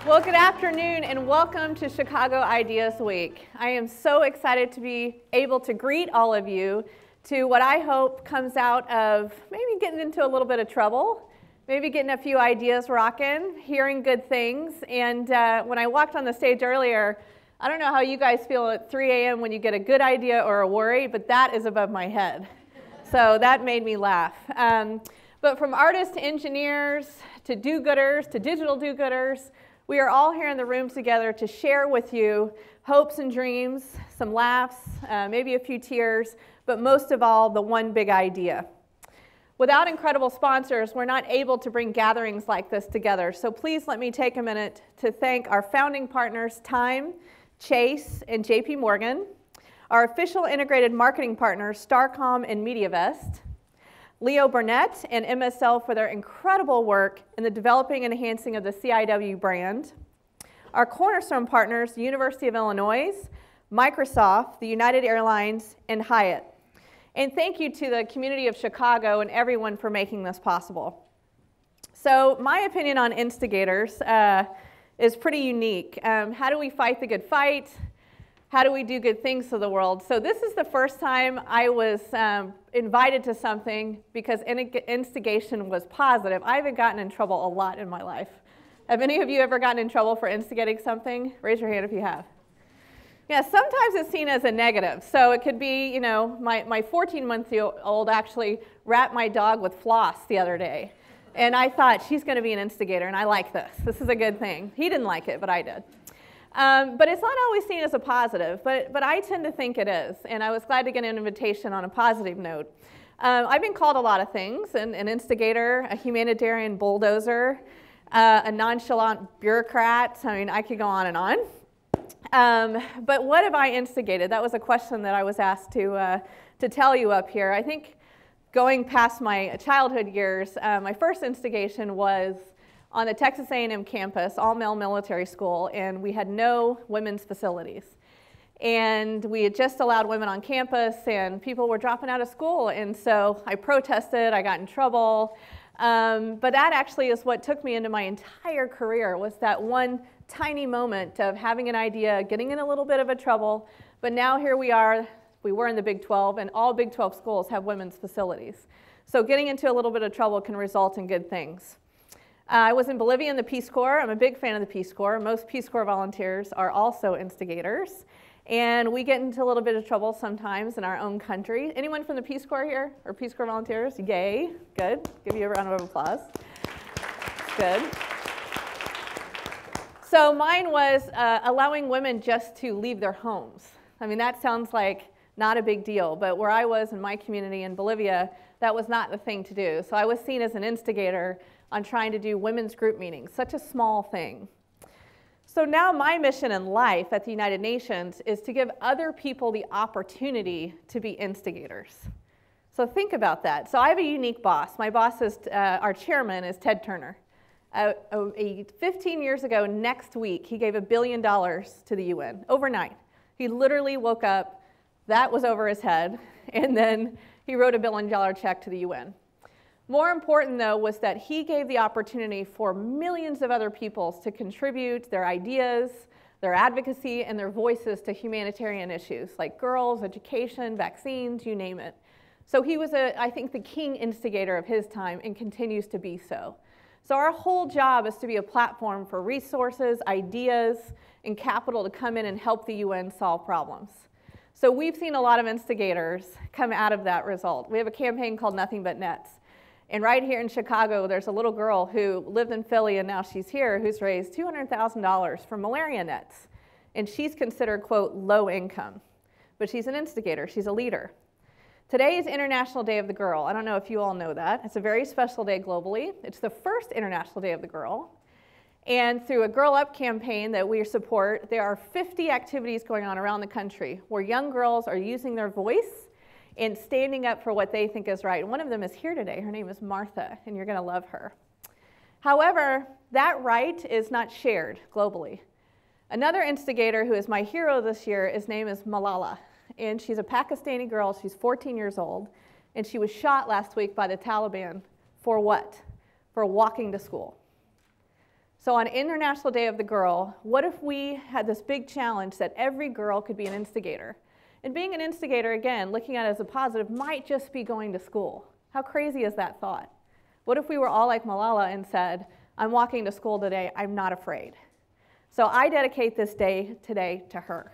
Well, good afternoon and welcome to Chicago Ideas Week. I am so excited to be able to greet all of you to what I hope comes out of maybe getting into a little bit of trouble, maybe getting a few ideas rocking, hearing good things. And when I walked on the stage earlier, I don't know how you guys feel at 3 a.m. when you get a good idea or a worry, but that is above my head. So that made me laugh. But from artists to engineers to do-gooders to digital do-gooders, we are all here in the room together to share with you hopes and dreams, some laughs, maybe a few tears, but most of all, the one big idea. Without incredible sponsors, we're not able to bring gatherings like this together. So please let me take a minute to thank our founding partners, Time, Chase, and JP Morgan, our official integrated marketing partners, Starcom and MediaVest, Leo Burnett and MSL for their incredible work in the developing and enhancing of the CIW brand, our cornerstone partners, the University of Illinois, Microsoft, the United Airlines, and Hyatt. And thank you to the community of Chicago and everyone for making this possible. So my opinion on instigators is pretty unique. How do we fight the good fight? How do we do good things to the world? So this is the first time I was invited to something because instigation was positive. I haven't gotten in trouble a lot in my life. Have any of you ever gotten in trouble for instigating something? Raise your hand if you have. Yeah, sometimes it's seen as a negative. So it could be, you know, my 14-month-old actually wrapped my dog with floss the other day. And I thought, she's going to be an instigator, and I like this. This is a good thing. He didn't like it, but I did. But it's not always seen as a positive, but I tend to think it is, and I was glad to get an invitation on a positive note. I've been called a lot of things, an instigator, a humanitarian bulldozer, a nonchalant bureaucrat. I mean, I could go on and on. But what have I instigated? That was a question that I was asked to tell you up here. I think going past my childhood years, my first instigation was on the Texas A&M campus, all-male military school, and we had no women's facilities. And we had just allowed women on campus, and people were dropping out of school, and so I protested, I got in trouble. But that actually is what took me into my entire career, was that one tiny moment of having an idea, getting in a little bit of a trouble, but now here we are. We were in the Big 12, and all Big 12 schools have women's facilities. So getting into a little bit of trouble can result in good things. I was in Bolivia in the Peace Corps. I'm a big fan of the Peace Corps. Most Peace Corps volunteers are also instigators. And we get into a little bit of trouble sometimes in our own country. Anyone from the Peace Corps here, or Peace Corps volunteers? Yay, good. Give you a round of applause. Good. So mine was allowing women just to leave their homes. I mean, that sounds like not a big deal, but where I was in my community in Bolivia, that was not the thing to do. So I was seen as an instigator on trying to do women's group meetings, such a small thing. So now my mission in life at the United Nations is to give other people the opportunity to be instigators. So think about that. So I have a unique boss. My boss is, our chairman is Ted Turner. 15 years ago next week, he gave $1 billion to the UN, overnight. He literally woke up, that was over his head, and then he wrote $1 billion check to the UN. More important, though, was that he gave the opportunity for millions of other peoples to contribute their ideas, their advocacy, and their voices to humanitarian issues like girls, education, vaccines, you name it. So he was, I think, the king instigator of his time and continues to be so. So our whole job is to be a platform for resources, ideas, and capital to come in and help the UN solve problems. So we've seen a lot of instigators come out of that result. We have a campaign called Nothing But Nets. And right here in Chicago, there's a little girl who lived in Philly and now she's here who's raised $200,000 for malaria nets. And she's considered, quote, low income. But she's an instigator. She's a leader. Today is International Day of the Girl. I don't know if you all know that. It's a very special day globally. It's the first International Day of the Girl. And through a Girl Up campaign that we support, there are 50 activities going on around the country where young girls are using their voice and standing up for what they think is right. And one of them is here today. Her name is Martha, and you're going to love her. However, that right is not shared globally. Another instigator who is my hero this year, his name is Malala. And she's a Pakistani girl. She's 14 years old. And she was shot last week by the Taliban for what? For walking to school. So on International Day of the Girl, what if we had this big challenge that every girl could be an instigator? And being an instigator, again, looking at it as a positive, might just be going to school. How crazy is that thought? What if we were all like Malala and said, I'm walking to school today, I'm not afraid. So I dedicate this day today to her.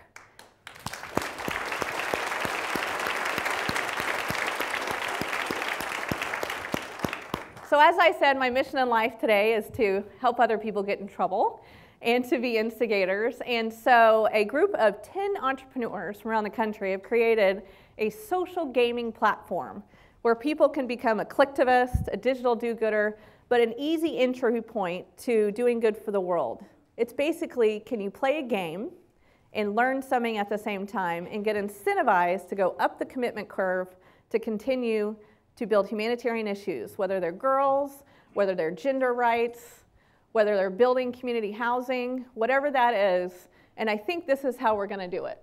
So as I said, my mission in life today is to help other people get in trouble and to be instigators. And so a group of 10 entrepreneurs from around the country have created a social gaming platform where people can become a collectivist, a digital do-gooder, but an easy entry point to doing good for the world. It's basically, can you play a game and learn something at the same time and get incentivized to go up the commitment curve to continue to build humanitarian issues, whether they're girls, whether they're gender rights, whether they're building community housing, whatever that is. And I think this is how we're going to do it.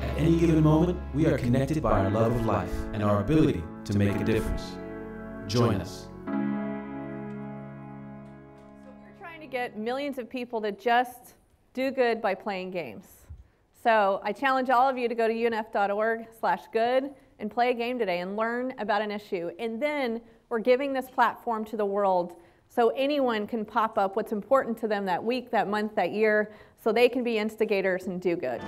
At any given moment, we are connected by our love of life and our ability to make a difference. Join us. So we're trying to get millions of people to just do good by playing games. So I challenge all of you to go to unf.org/good and play a game today and learn about an issue. And then we're giving this platform to the world so anyone can pop up what's important to them that week, that month, that year, so they can be instigators and do good.